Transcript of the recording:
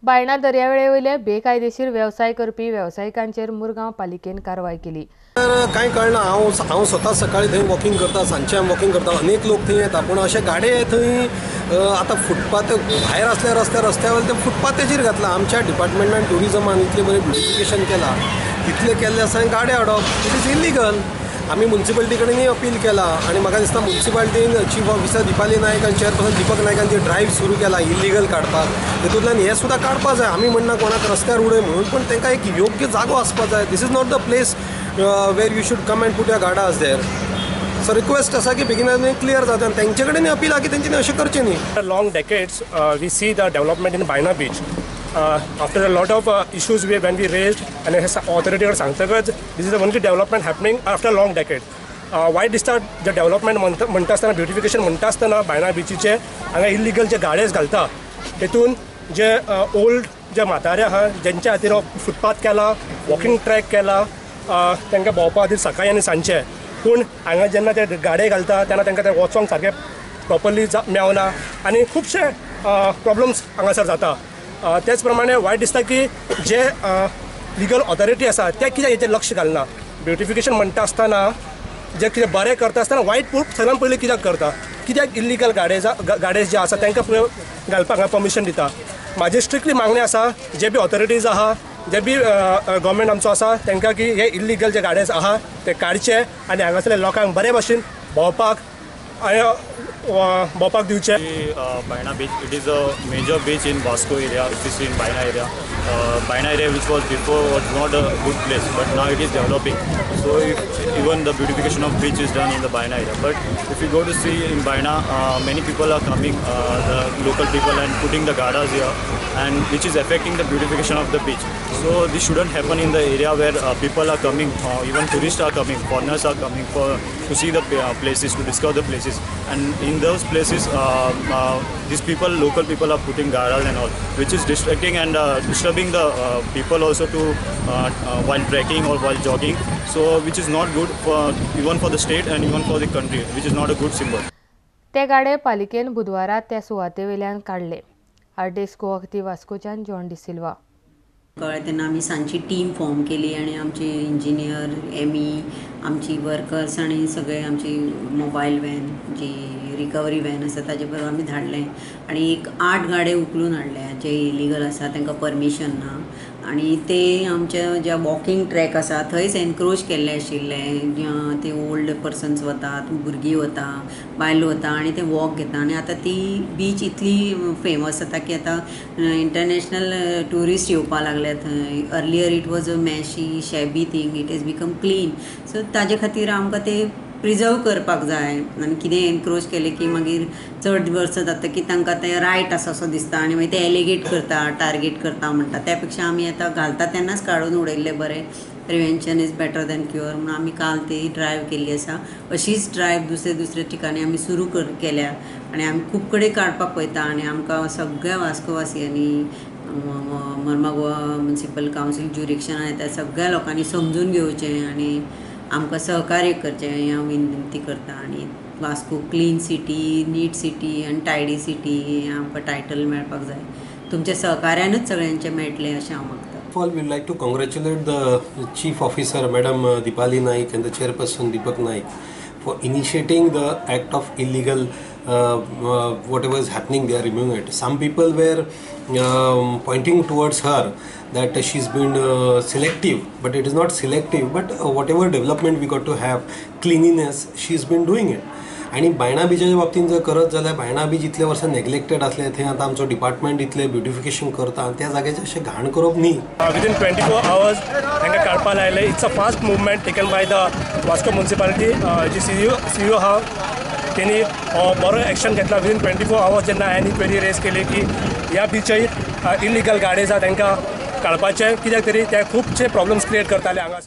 बायणा दर्यावेळेवयले बेकायदेशीर व्यवसाय करपी व्यावसायिकांचेर मुरगांव पालिकेन कारवाय केली। कांय कळना हांव स्वता सकाळी थंय वॉकिंग करता, सांजचे वॉकिंग करता, अनेक लोक थंय येता, पूण अशे गाडे थंय आतां फुटपाथ भायर आसल्या रस्त्यावर ते फुटपाथेचेर घातला। आमच्या डिपार्टमेंटान ट्युरिजमान इतलें बरें ब्युटिफिकेशन केलां, इतलें केल्लें आसा गाडे हाडप इट इज इल्लिगल। आमी म्युनिसिपालिटी कडेनय अपील केला आनी म्हाका दिसता म्युनिसिपालिटीन चीफ ऑफिसर दिपाली नायक आनी चेअरपर्सन दीपक नायकान जी ड्रायव्ह सुरू केला इल्लिगल काडपाक, तितूंतल्यान हे सुद्दां काडपा जाय। आमी म्हणना कोणाक रस्त्यार उडय म्हणून, पण तांकां एक योग्य जागो आसपा जाय। This is not the place where you should come and put your garbage there. So request आसा की बेगिनार क्लियर जाता आनी तेंचे कडेन अपील आहा की तेंच्यांनी अशें करचें न्ही। Long decades, we see the development in Baina Beach. After a lot of issues when we raised, and as authority सांगतकच this is the only development happening after long decade. Why start the development म्हणटा आसतना beautification म्हणटा आसतना बायना बिचीचे हांगा illegal जे गाडेज घालता तेतून जे ओल्ड जे म्हातारे आहा जेंच्या खातीर फुटपाथ केला, वॉकिंग ट्रॅक केला, तांकां भोंवपा खातीर सकाळी आनी सांजचे, पूण हांगा जेन्ना ते गाडे घालता तेन्ना तांकां ते वचोंक सारकें प्रॉपरली मेवना आनी खुबशे प्रॉब्लम्स हांगासर जाता। तेच प्रमाणे वायट दिसता की जे लिगल ऑथॉरिटी आसा ते कित्याक हेचेर लक्ष घालना। ब्युटिफिकेशन म्हणटा आसतना जे कितें बरें करता आसतना वायट सगळ्यान पयलीं कित्याक करता, कित्याक इल्लिगल गाडेज जे आसा तांकां फुडें घालपाक परमिशन दिता। म्हाजी स्ट्रिक्टली मागणी आसा जे बी ऑथॉरिटीज आहा, जे बी गव्हर्मेंट आमचो आसा तांकां की हे इल्लिगल जे गाडेज आहा ते काडचे आनी हांगासरल्या लोकांक बरे भाशेन भोंवपाक दिवचे। Baina beach, it is a major beach in Vasco area, which is in Baina area. Baina area, which was before, was not a good place, but now it is developing. So even the beautification of beach is done in the Baina area. But if you go to see in Baina, many people are coming, the local people, and putting the gardas here, and which is affecting the beautification of the beach. So this shouldn't happen in the area where people are coming, even tourists are coming, foreigners are coming to see the places, to discover the places, and in those places these people, local people, are putting gardas and all, which is distracting and disturbing the people also to while trekking or while jogging, so which is not good for even for the state and even for the country, which is not a good symbol. ते गाडे पालिकेन बुधवारा त्या सुवातेवेल्यान काडले। आर्डेस्को अख्ती वास्कोच्यान John de Silva. कळ्ळें तेन्ना आमी सांजची team form केली आनी आमचे इंजिनियर, एमी, आमची वर्कर्स आनी सगळे आमची मोबायल वॅन जी रिकवरी वॅन आसा ताजे बरोबर आमी धाडलें आनी एक 8 गाडे उखलून हाडले जे इलिगल आसा तांकां परमिशन ना आनी ते आमच्या ज्या वॉकिंग ट्रॅक आसा थंयच एनक्रोच केल्ले आशिल्ले। ते ओल्ड पर्सन्स वतात, भुरगीं वता, बायलो वता आनी ते वॉक घेता आनी आतां ती बीच इतली फेमस जाता की आतां इंटरनॅशनल ट्युरिस्ट येवपा लागले थंय। Earlier it was a messy shabby thing, it is become clean. So ताजे खातीर आमकां ते प्रिजर्व करपाक जाय आनी कितें एनक्रोच केलें की मागीर चड वर्स जाता की तांकां तें रायट आसा असो दिसता आनी मागीर ते एलिगेट करता, टार्गेट करता म्हणटा। त्या पेक्षा आमी आतां घालता तेन्नाच काडून उडयल्लें बरें। Prevention is better than cure म्हणून आमी काल ती ड्रायव्ह केल्ली आसा। अशीच ड्रायव्ह दुसऱ्या ठिकाणी आमी सुरू केल्या आनी आमी खूब कडेन काडपाक वयता आनी आमकां सगळ्या वास्कोवासियांनी मर्मागोवा म्युनिसिपल कावन्सील ज्युरिडिक्शनान येता सगळ्या लोकांनी समजून घेवचें आनी आमकां सहकार्य करचें हें हांव विनंती करता। आनी वास्को क्लीन सिटी, नीट सिटी आनी टायडी सिटी हें आमकां टायटल मेळपाक जाय। तुमच्या सहकार्यानूच सगळ्यांचें मेळटलें अशें हांव मागतां। First of all, we would like to congratulate the Chief Officer, Madam Dipali Naik, and the Chairperson Deepak Naik for initiating the act of illegal whatever is happening. They are removing it. Some people were pointing towards her that she's been selective, but it is not selective. But whatever development we got to have, cleanliness, she's been doing it. आणि बायणा बिचाच्या बाबतीन जर करत जाल्यार Baina beach इतले वर्स neglected आसले, थंय आतां आमचो डिपार्टमेंट इतले ब्युटिफिकेशन करता आनी त्या जाग्याचेर अशें घाण करप न्ही। विदिन 24 hours तांकां काडपा लायले। It's a fast movement taken by the Vasco municipality. जी सीईओ आहा तेणी बरो एक्शन घेतला। विदिन 24 hours जेन्ना हांवें क्वेरी रेज केली की ह्या बीचेर इल्लिगल गाडेज आहा तांकां काडपाचे, कित्याक तरी ते खुबशे प्रॉब्लम्स क्रिएट करताले हांगासर।